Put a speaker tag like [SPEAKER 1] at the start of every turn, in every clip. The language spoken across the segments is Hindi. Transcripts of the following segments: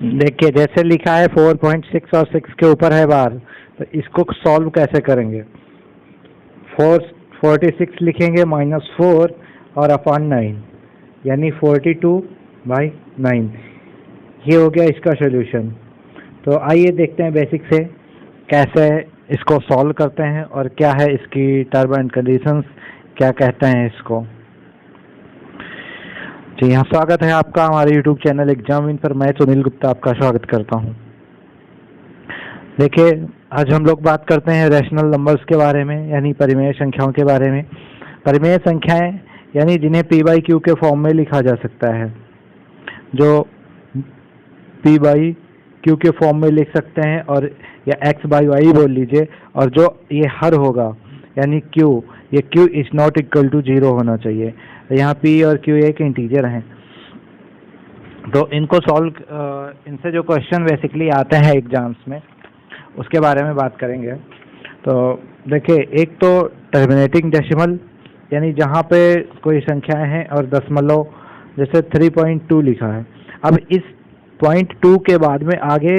[SPEAKER 1] देखिए जैसे लिखा है 4.6 और 6 के ऊपर है बार, तो इसको सॉल्व कैसे करेंगे? 46 लिखेंगे -4 और अपॉन 9, यानी 42/9। ये हो गया इसका सोल्यूशन। तो आइए देखते हैं बेसिक से कैसे इसको सॉल्व करते हैं और क्या है इसकी टर्म एंड कंडीशंस, क्या कहते हैं इसको। जी हाँ, स्वागत है आपका हमारे यूट्यूब चैनल एग्जाम इन पर। मैं सुनील गुप्ता आपका स्वागत करता हूँ। देखिए आज हम लोग बात करते हैं रैशनल नंबर्स के बारे में, यानी परिमेय संख्याओं के बारे में। परिमेय संख्याएं यानी जिन्हें p/q के फॉर्म में लिखा जा सकता है, जो p/q के फॉर्म में लिख सकते हैं, और या x/y बोल लीजिए, और जो ये हर होगा यानी q, ये q is not equal to 0 होना चाहिए। यहाँ p और q एक इंटीजर हैं। तो इनको सॉल्व, इनसे जो क्वेश्चन बेसिकली आते हैं एग्जाम्स में, उसके बारे में बात करेंगे। तो देखिए, एक तो टर्मिनेटिंग डेसिमल, यानी जहाँ पे कोई संख्याएं हैं और दशमलव, जैसे 3.2 लिखा है। अब इस 0.2 के बाद में आगे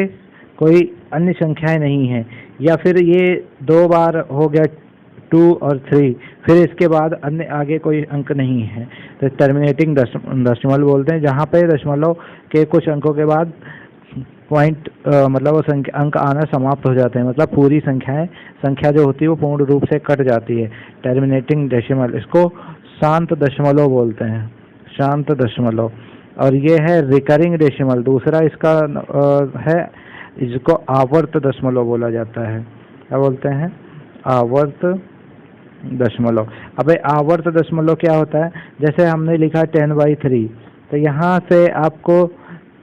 [SPEAKER 1] कोई अन्य संख्याएं नहीं हैं, या फिर ये दो बार हो गया 2 और 3, फिर इसके बाद अन्य आगे कोई अंक नहीं है, तो टर्मिनेटिंग डेसिमल बोलते हैं। जहाँ पे दशमलव के कुछ अंकों के बाद पॉइंट मतलब वो अंक आना समाप्त हो जाते हैं, मतलब पूरी संख्या जो होती है वो पूर्ण रूप से कट जाती है। टर्मिनेटिंग डेसिमल, इसको शांत दशमलव बोलते हैं, शांत दशमलव। और ये है रिकरिंग डेसिमल, दूसरा इसका है, इसको आवर्त दशमलव बोला जाता है। क्या बोलते हैं? आवर्त दशमलव। अब आवर्त दशमलव क्या होता है? जैसे हमने लिखा 10/3, तो यहाँ से आपको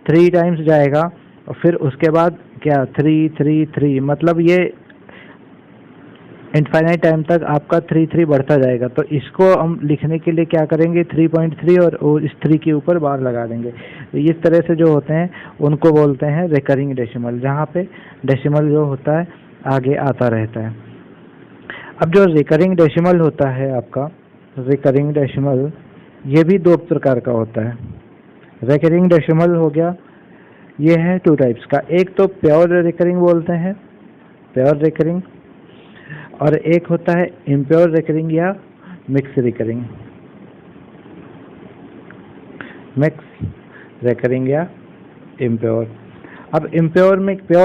[SPEAKER 1] 3 टाइम्स जाएगा और फिर उसके बाद क्या 3 3 3, मतलब ये इनफाइनाइट टाइम तक आपका 3 3 बढ़ता जाएगा। तो इसको हम लिखने के लिए क्या करेंगे, 3.3 और इस 3 के ऊपर बार लगा देंगे। तो इस तरह से जो होते हैं उनको बोलते हैं रिकरिंग डेसिमल, जहाँ पे डेसिमल जो होता है आगे आता रहता है। अब जो रिकरिंग डेसिमल होता है आपका, रिकरिंग डेसिमल, ये भी दो प्रकार का होता है। रिकरिंग डेसिमल हो गया, ये है 2 टाइप्स का। एक तो प्योर रिकरिंग बोलते हैं, प्योर रिकरिंग, और एक होता है इम्प्योर रिकरिंग या मिक्स रिकरिंग। मिक्स रिकरिंग या इम्प्योर। अब प्योर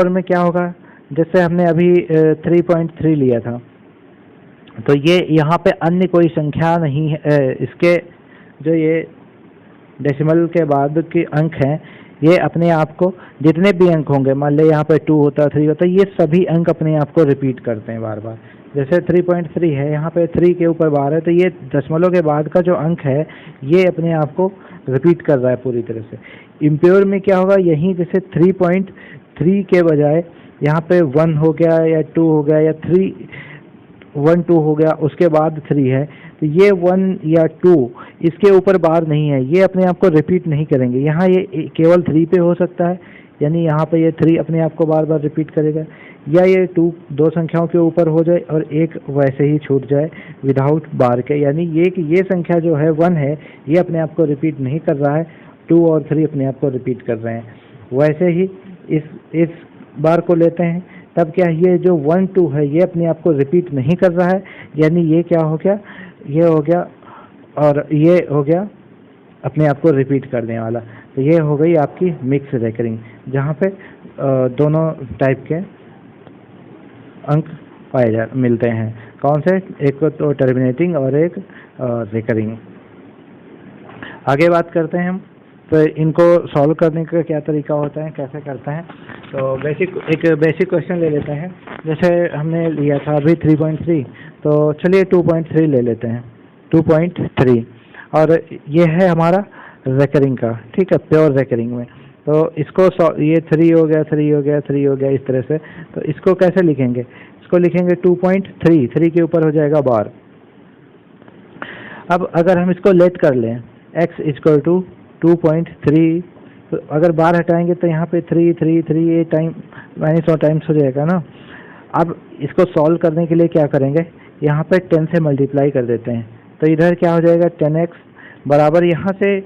[SPEAKER 1] में क्या होगा? जैसे हमने अभी 3.3 लिया था, तो ये यहाँ पे अन्य कोई संख्या नहीं है, इसके जो ये डेसिमल के बाद के अंक हैं, ये अपने आप को जितने भी अंक होंगे, मान ले यहाँ पे 2 होता, 3 होता, ये सभी अंक अपने आप को रिपीट करते हैं बार बार। जैसे 3.3 है, यहाँ पे 3 के ऊपर बार है, तो ये दशमलव के बाद का जो अंक है ये अपने आप को रिपीट कर रहा है पूरी तरह से। इम्प्योर में क्या होगा, यहीं जैसे 3.3 के बजाय यहाँ पे 1 हो गया या 2 हो गया या 1 2 हो गया, उसके बाद 3 है, तो ये 1 या 2 इसके ऊपर बार नहीं है, ये अपने आप को रिपीट नहीं करेंगे। यहाँ ये केवल 3 पे हो सकता है, यानी यहाँ पे ये 3 अपने आप को बार बार रिपीट करेगा, या ये 2 दो संख्याओं के ऊपर हो जाए और एक वैसे ही छूट जाए विदाउट बार के, यानी ये संख्या जो है 1 है, ये अपने आप को रिपीट नहीं कर रहा है, 2 और 3 अपने आप को रिपीट कर रहे हैं। वैसे ही इस बार को लेते हैं, तब क्या ये जो 1 2 है ये अपने आप को रिपीट नहीं कर रहा है, यानी ये क्या हो गया, ये हो गया और ये हो गया अपने आप को रिपीट करने वाला। तो ये हो गई आपकी मिक्स रिकरिंग, जहाँ पे दोनों टाइप के अंक मिलते हैं। कौन से? एक तो टर्मिनेटिंग और एक रिकरिंग। आगे बात करते हैं हम, तो इनको सॉल्व करने का क्या तरीका होता है, कैसे करते हैं। तो एक बेसिक क्वेश्चन ले लेते हैं। जैसे हमने लिया था अभी 3.3, तो चलिए 2.3 ले लेते हैं, 2.3, और ये है हमारा रिकरिंग का, ठीक है, प्योर रिकरिंग में। तो इसको ये 3 हो गया, 3 हो गया, 3 हो गया, इस तरह से। तो इसको कैसे लिखेंगे? इसको लिखेंगे 2.3, 3 के ऊपर हो जाएगा बार। अब अगर हम इसको लेट कर लें, x इक्वल टू 2.3, तो अगर बार हटाएंगे तो यहाँ पे 3 3 3 ये टाइम -100 टाइम्स हो जाएगा ना। अब इसको सॉल्व करने के लिए क्या करेंगे, यहाँ पे 10 से मल्टीप्लाई कर देते हैं, तो इधर क्या हो जाएगा 10x बराबर, यहाँ से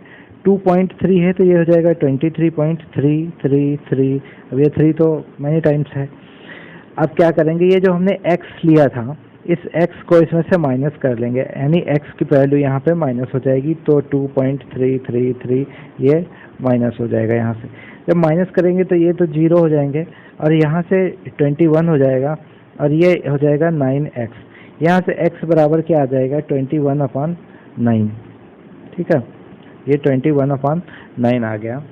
[SPEAKER 1] 2.3 है तो ये हो जाएगा 23.333। अब ये 3 तो मैनी टाइम्स है। अब क्या करेंगे, ये जो हमने x लिया था इस x को इसमें से माइनस कर लेंगे, यानी x की वैल्यू यहाँ पे माइनस हो जाएगी, तो 2.333 ये माइनस हो जाएगा यहाँ से। जब माइनस करेंगे तो ये तो 0 हो जाएंगे और यहाँ से 21 हो जाएगा और ये हो जाएगा 9x। यहाँ से x बराबर क्या आ जाएगा, 21/9। ठीक है, ये 21/9 आ गया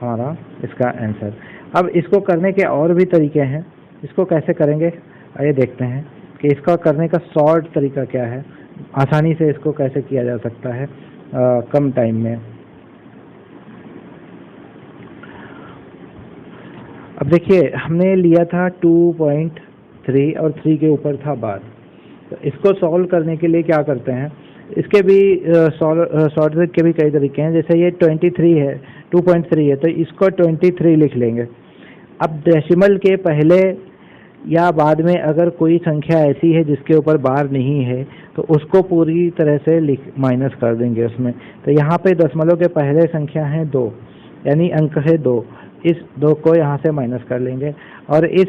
[SPEAKER 1] हमारा इसका आंसर। अब इसको करने के और भी तरीके हैं, इसको कैसे करेंगे आइए देखते हैं कि इसका करने का शॉर्ट तरीका क्या है, आसानी से इसको कैसे किया जा सकता है कम टाइम में। अब देखिए हमने लिया था 2.3 और 3 के ऊपर था बार, तो इसको सॉल्व करने के लिए क्या करते हैं, इसके भी शॉर्ट ट्रिक के भी कई तरीके हैं। जैसे ये 23 है, 2.3 है तो इसको 23 लिख लेंगे। अब डेसिमल के पहले या बाद में अगर कोई संख्या ऐसी है जिसके ऊपर बार नहीं है तो उसको पूरी तरह से माइनस कर देंगे उसमें। तो यहाँ पे दशमलव के पहले संख्या है 2, यानी अंक है 2, इस 2 को यहाँ से माइनस कर लेंगे और इस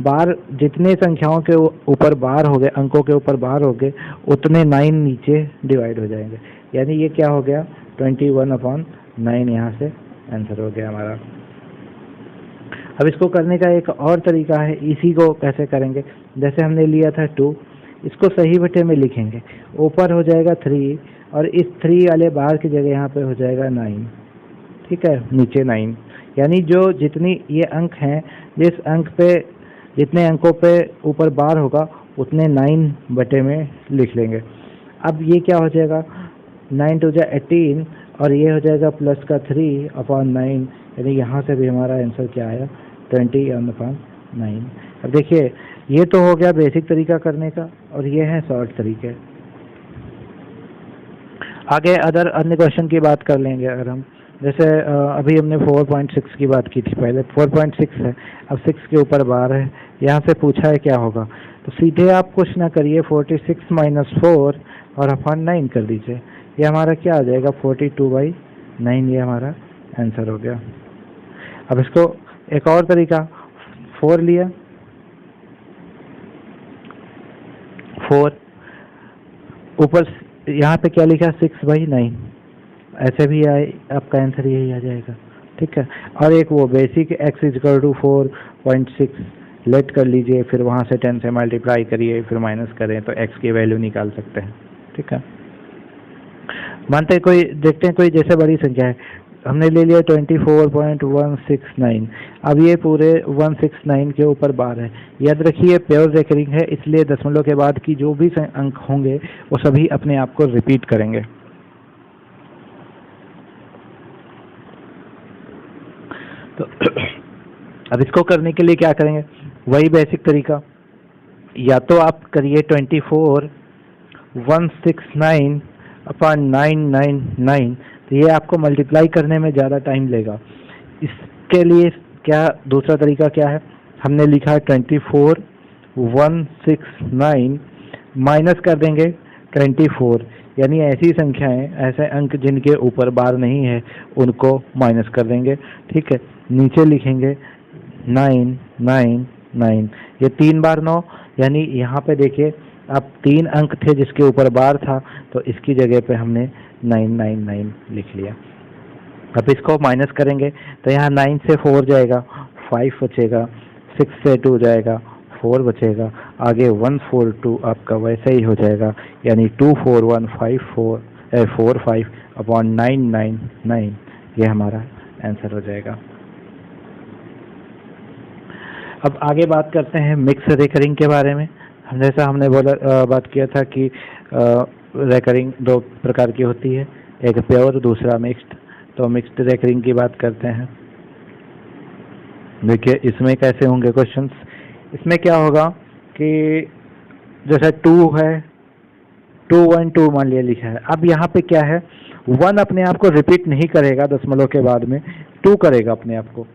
[SPEAKER 1] बार जितने संख्याओं के ऊपर बार हो गए, अंकों के ऊपर बार हो गए, उतने 9 नीचे डिवाइड हो जाएंगे, यानी ये क्या हो गया 21/9 यहाँ से आंसर हो गया हमारा। अब इसको करने का एक और तरीका है, इसी को कैसे करेंगे, जैसे हमने लिया था 2, इसको सही बटे में लिखेंगे, ऊपर हो जाएगा 3 और इस 3 वाले बार की जगह यहाँ पे हो जाएगा 9। ठीक है, नीचे 9, यानी जो जितनी ये अंक हैं, जिस अंक पे जितने अंकों पे ऊपर बार होगा उतने 9 बटे में लिख लेंगे। अब ये क्या हो जाएगा, 9 to 18 और ये हो जाएगा प्लस का 3/9, यानी यहाँ से भी हमारा आंसर क्या आया 20/9। अब देखिए ये तो हो गया बेसिक तरीका करने का और ये है शॉर्ट तरीके। आगे अन्य क्वेश्चन की बात कर लेंगे अगर हम, जैसे अभी हमने 4.6 की बात की थी, पहले 4.6 है, अब 6 के ऊपर बार है, यहाँ से पूछा है क्या होगा, तो सीधे आप कुछ ना करिए 46 - 4 और अपॉन 9 कर दीजिए, ये हमारा क्या आ जाएगा 42/9, ये हमारा आंसर हो गया। अब इसको एक और तरीका, 4 लिया, 4 ऊपर यहाँ पे क्या लिखा 6/9, ऐसे भी आए आपका आंसर यही आ जाएगा। ठीक है, और एक वो बेसिक x = 4.6 लेट कर लीजिए, फिर वहाँ से 10 से मल्टीप्लाई करिए, फिर माइनस करें तो x की वैल्यू निकाल सकते हैं। ठीक है, मानते हैं कोई, देखते हैं कोई जैसे बड़ी संख्या है, हमने ले लिया 24.169, अब ये पूरे 169 के ऊपर बार है, याद रखिए प्योर रेकरिंग है, इसलिए दशमलव के बाद की जो भी अंक होंगे वो सभी अपने आप को रिपीट करेंगे। तो अब इसको करने के लिए क्या करेंगे, वही बेसिक तरीका, या तो आप करिए 24,169/999, तो ये आपको मल्टीप्लाई करने में ज़्यादा टाइम लेगा। इसके लिए क्या दूसरा तरीका क्या है, हमने लिखा 24,169 माइनस कर देंगे 24, यानी ऐसी संख्याएं, ऐसे अंक जिनके ऊपर बार नहीं है उनको माइनस कर देंगे। ठीक है, नीचे लिखेंगे 999, ये 3 बार 9, यानी यहाँ पे देखिए अब 3 अंक थे जिसके ऊपर बार था, तो इसकी जगह पे हमने 999 लिख लिया। अब इसको माइनस करेंगे तो यहाँ 9 से 4 जाएगा, 5 बचेगा, 6 से 2 जाएगा, 4 बचेगा, आगे 142 आपका वैसे ही हो जाएगा, यानी 24145/999, ये हमारा आंसर हो जाएगा। अब आगे बात करते हैं मिक्स रेकरिंग के बारे में। जैसा हमने बात किया था कि रेकरिंग 2 प्रकार की होती है, एक प्योर, दूसरा मिक्स्ड। तो मिक्स्ड रेकरिंग की बात करते हैं। देखिए इसमें कैसे होंगे क्वेश्चंस, इसमें क्या होगा कि जैसे 2 है, 2 1 2 मान लिया लिखा है, अब यहाँ पे क्या है 1 अपने आप को रिपीट नहीं करेगा दशमलव के बाद में, 2 करेगा अपने आप को,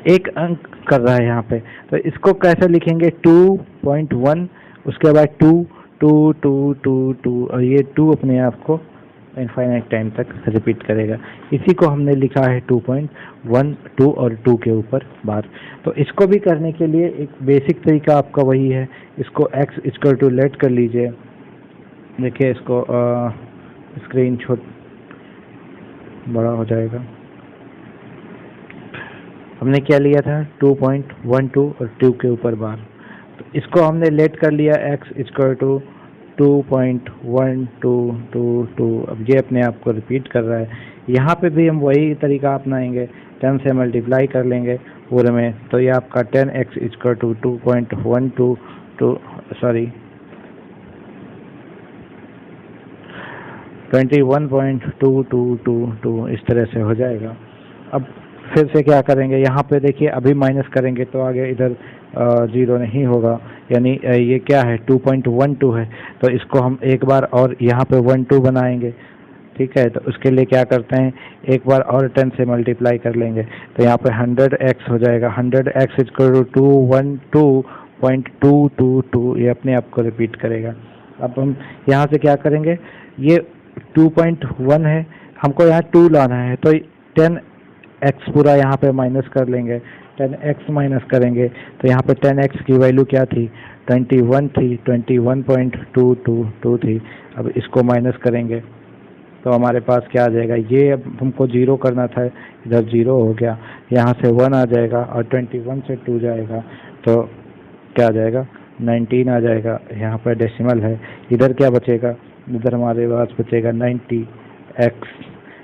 [SPEAKER 1] एक अंक कर रहा है यहाँ पे, तो इसको कैसे लिखेंगे 2.1, उसके बाद 2 2 2 2 2 और ये 2 अपने आप को इनफाइनाइट टाइम तक रिपीट करेगा। इसी को हमने लिखा है 2.12 और 2 के ऊपर बार। तो इसको भी करने के लिए एक बेसिक तरीका आपका वही है, इसको x इक्वल टू लेट कर लीजिए। देखिए इसको स्क्रीन बड़ा हो जाएगा। हमने क्या लिया था 2.12 और 2 के ऊपर बार, तो इसको हमने लेट कर लिया x इक्वल टू 2.1222। अब ये अपने आप को रिपीट कर रहा है। यहाँ पे भी हम वही तरीका अपनाएंगे, 10 से मल्टीप्लाई कर लेंगे पूरे में, तो ये आपका 10x इक्वल टू 21.222 इस तरह से हो जाएगा। अब फिर से क्या करेंगे, यहाँ पे देखिए अभी माइनस करेंगे तो आगे इधर 0 नहीं होगा, यानी ये क्या है 2.12 है, तो इसको हम एक बार और यहाँ पे 12 बनाएंगे। ठीक है, तो उसके लिए क्या करते हैं, एक बार और 10 से मल्टीप्लाई कर लेंगे, तो यहाँ पे 100x हो जाएगा। 100x इक्वल टू 212.222, ये अपने आप को रिपीट करेगा। अब हम यहाँ से क्या करेंगे, ये 2.1 है, हमको यहाँ 2 लाना है, तो 10x पूरा यहाँ पे माइनस कर लेंगे। 10x माइनस करेंगे तो यहाँ पे 10x की वैल्यू क्या थी, 21 थी, 21.222 थी। अब इसको माइनस करेंगे तो हमारे पास क्या आ जाएगा, ये अब हमको 0 करना था, इधर 0 हो गया, यहाँ से 1 आ जाएगा और 21 से 2 जाएगा तो क्या आ जाएगा 19 आ जाएगा। यहाँ पर डेसिमल है, इधर क्या बचेगा, इधर हमारे पास बचेगा 90x,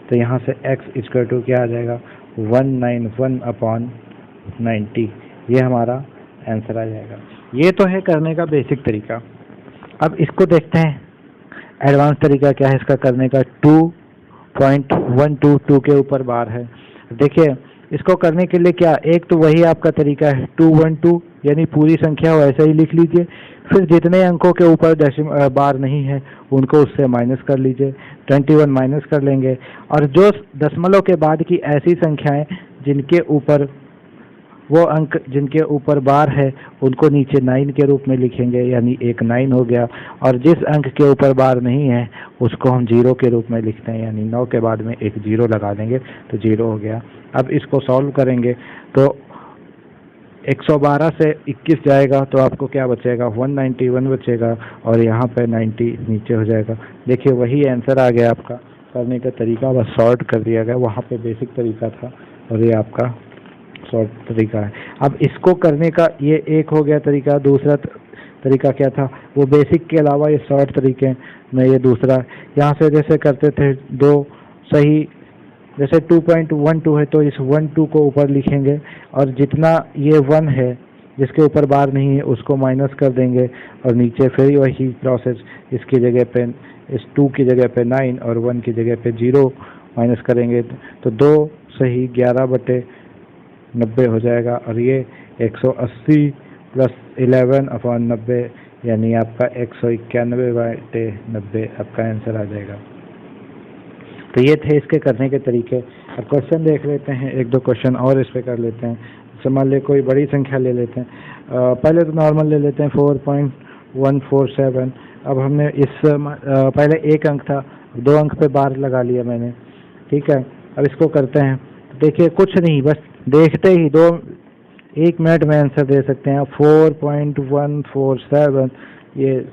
[SPEAKER 1] तो यहाँ से x इक्वल टू क्या आ जाएगा 191/90, ये हमारा आंसर आ जाएगा। ये तो है करने का बेसिक तरीका। अब इसको देखते हैं एडवांस तरीका क्या है इसका करने का। 2.122 के ऊपर बार है। देखिए इसको करने के लिए क्या, एक तो वही आपका तरीका है 212, यानी पूरी संख्या वैसे ही लिख लीजिए, फिर जितने अंकों के ऊपर बार नहीं है उनको उससे माइनस कर लीजिए, 21 माइनस कर लेंगे, और जो दशमलव के बाद की ऐसी संख्याएं जिनके ऊपर वो अंक जिनके ऊपर बार है उनको नीचे 9 के रूप में लिखेंगे, यानी एक 9 हो गया, और जिस अंक के ऊपर बार नहीं है उसको हम 0 के रूप में लिखते हैं, यानी 9 के बाद में एक 0 लगा देंगे तो 0 हो गया। अब इसको सॉल्व करेंगे तो 112 से 21 जाएगा तो आपको क्या बचेगा 191 बचेगा, और यहाँ पे 90 नीचे हो जाएगा। देखिए वही आंसर आ गया आपका, करने का तरीका बस शॉर्ट कर दिया गया, वहाँ पे बेसिक तरीका था और ये आपका शॉर्ट तरीका है। अब इसको करने का ये एक हो गया तरीका, दूसरा तरीका क्या था, वो बेसिक के अलावा ये शॉर्ट तरीके में ये दूसरा, यहाँ से जैसे करते थे दो सही, जैसे 2.12 है तो इस 12 को ऊपर लिखेंगे, और जितना ये 1 है जिसके ऊपर बार नहीं है उसको माइनस कर देंगे, और नीचे फिर वही प्रोसेस, इसकी जगह पे इस 2 की जगह पे 9 और 1 की जगह पे 0 माइनस करेंगे तो 2 सही 11/90 हो जाएगा, और ये 180 + 11/90 यानी आपका 191/90 आपका आंसर आ जाएगा। तो ये थे इसके करने के तरीके। अब क्वेश्चन देख लेते हैं, एक दो क्वेश्चन और इस पे कर लेते हैं। जैसे मान ले कोई बड़ी संख्या ले लेते हैं, पहले तो नॉर्मल ले लेते हैं 4.147। अब हमने इस पहले एक अंक था, 2 अंक पे बार लगा लिया मैंने, ठीक है। अब इसको करते हैं, देखिए कुछ नहीं, बस देखते ही 1 मिनट में आंसर दे सकते हैं। 4.147 ये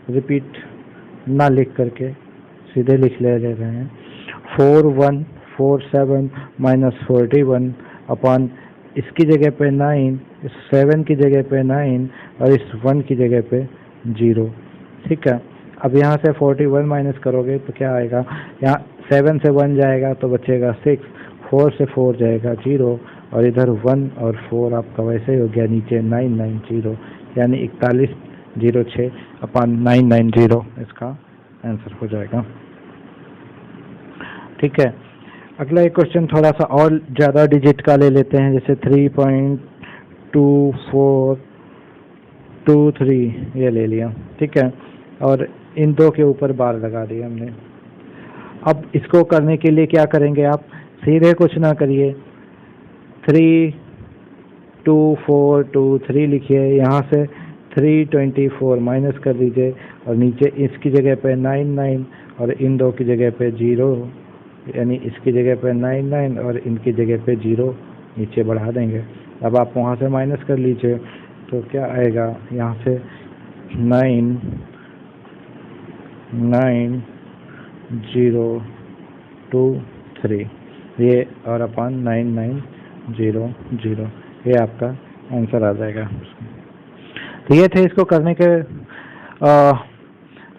[SPEAKER 1] रिपीट ना लिख करके सीधे लिख ले रहे हैं, 4147 - 41 अपॉन इसकी जगह पे 9, इस 7 की जगह पे 9 और इस 1 की जगह पे 0, ठीक है। अब यहाँ से 41 माइनस करोगे तो क्या आएगा, यहाँ 7 से 1 जाएगा तो बचेगा 6, 4 से 4 जाएगा 0, और इधर 1 और 4 आपका वैसे ही हो गया, नीचे 990 यानी 4106/990 इसका आंसर हो जाएगा, ठीक है। अगला एक क्वेश्चन थोड़ा सा और ज़्यादा डिजिट का ले लेते हैं, जैसे 3.2423 ये ले लिया, ठीक है, और इन 2 के ऊपर बार लगा दिया हमने। अब इसको करने के लिए क्या करेंगे, आप सीधे कुछ ना करिए, 32423 लिखिए, यहाँ से 324 माइनस कर दीजिए, और नीचे इसकी जगह पे 99 और इन दो की जगह पे 0, यानी इसकी जगह पे 99 और इनकी जगह पे 0 नीचे बढ़ा देंगे। अब आप वहाँ से माइनस कर लीजिए तो क्या आएगा, यहाँ से 9 9 0 2 3 ये और अपन 9 9 0 0 ये आपका आंसर आ जाएगा। तो ये थे इसको करने के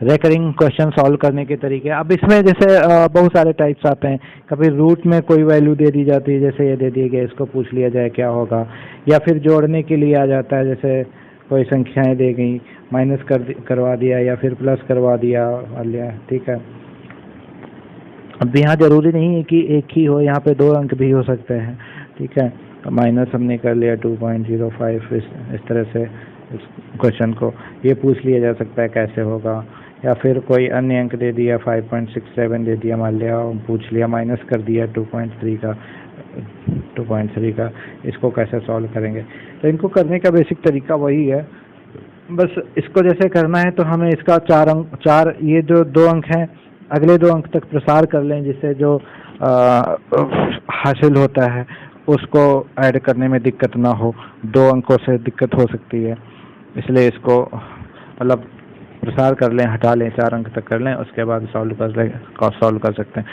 [SPEAKER 1] रेकरिंग क्वेश्चन सॉल्व करने के तरीके। अब इसमें जैसे बहुत सारे टाइप्स आते हैं, कभी रूट में कोई वैल्यू दे दी जाती है, जैसे ये दे दिया गया, इसको पूछ लिया जाए क्या होगा, या फिर जोड़ने के लिए आ जाता है, जैसे कोई संख्याएं दे गई, माइनस करवा दिया या फिर प्लस करवा दिया, ठीक है। अब यहाँ जरूरी नहीं है कि एक ही हो, यहाँ पे 2 अंक भी हो सकते हैं, ठीक है। माइनस हमने कर लिया 2.05, इस तरह से इस क्वेश्चन को ये पूछ लिया जा सकता है कैसे होगा, या फिर कोई अन्य अंक दे दिया 5.67 दे दिया, मान लिया पूछ लिया, माइनस कर दिया 2.3 का, इसको कैसे सॉल्व करेंगे। तो इनको करने का बेसिक तरीका वही है, बस इसको जैसे करना है तो हमें इसका 4 ये जो 2 अंक हैं अगले 2 अंक तक प्रसार कर लें, जिससे जो हासिल होता है उसको ऐड करने में दिक्कत ना हो। 2 अंकों से दिक्कत हो सकती है, इसलिए इसको मतलब प्रसार कर लें, हटा लें, 4 अंक तक कर लें, उसके बाद सॉल्व कर सकते हैं।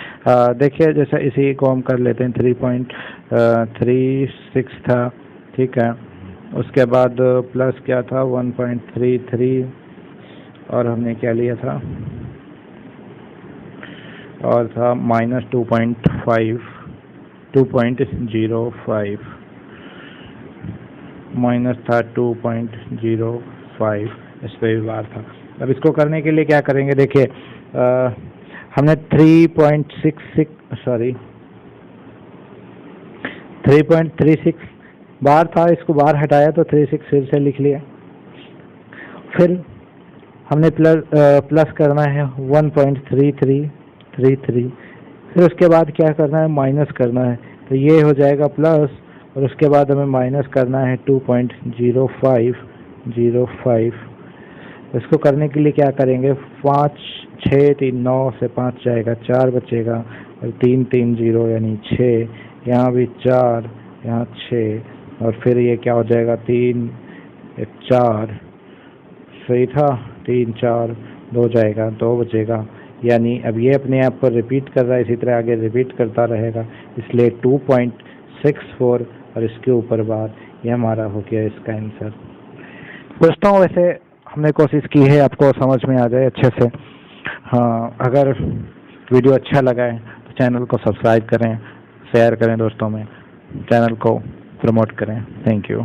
[SPEAKER 1] देखिए जैसे इसी को हम कर लेते हैं, 3.36 था, ठीक है। उसके बाद प्लस क्या था 1.33 और हमने क्या लिया था, और था माइनस 2.05 माइनस था 2.05, इस पे भी बार था। अब इसको करने के लिए क्या करेंगे, देखिए हमने 3.36 बार था, इसको बार हटाया तो 36 फिर से लिख लिया। फिर हमने प्लस करना है 1.33, फिर उसके बाद क्या करना है, माइनस करना है, तो ये हो जाएगा प्लस, और उसके बाद हमें माइनस करना है 2.05। इसको करने के लिए क्या करेंगे, 5 6 3 9 से 5 जाएगा, 4 बचेगा, और 3 3 0 यानी 6, यहाँ भी 4, यहाँ 6, और फिर ये क्या हो जाएगा 3 1 4, सही था, 3 4 2 जाएगा, 2 बचेगा, यानी अब ये अपने आप को रिपीट कर रहा है, इसी तरह आगे रिपीट करता रहेगा, इसलिए 2.64 और इसके ऊपर बार, ये हमारा हो गया इसका आंसर। दोस्तों वैसे हमने कोशिश की है आपको समझ में आ जाए अच्छे से। हाँ, अगर वीडियो अच्छा लगा है तो चैनल को सब्सक्राइब करें, शेयर करें दोस्तों में, चैनल को प्रमोट करें। Thank you.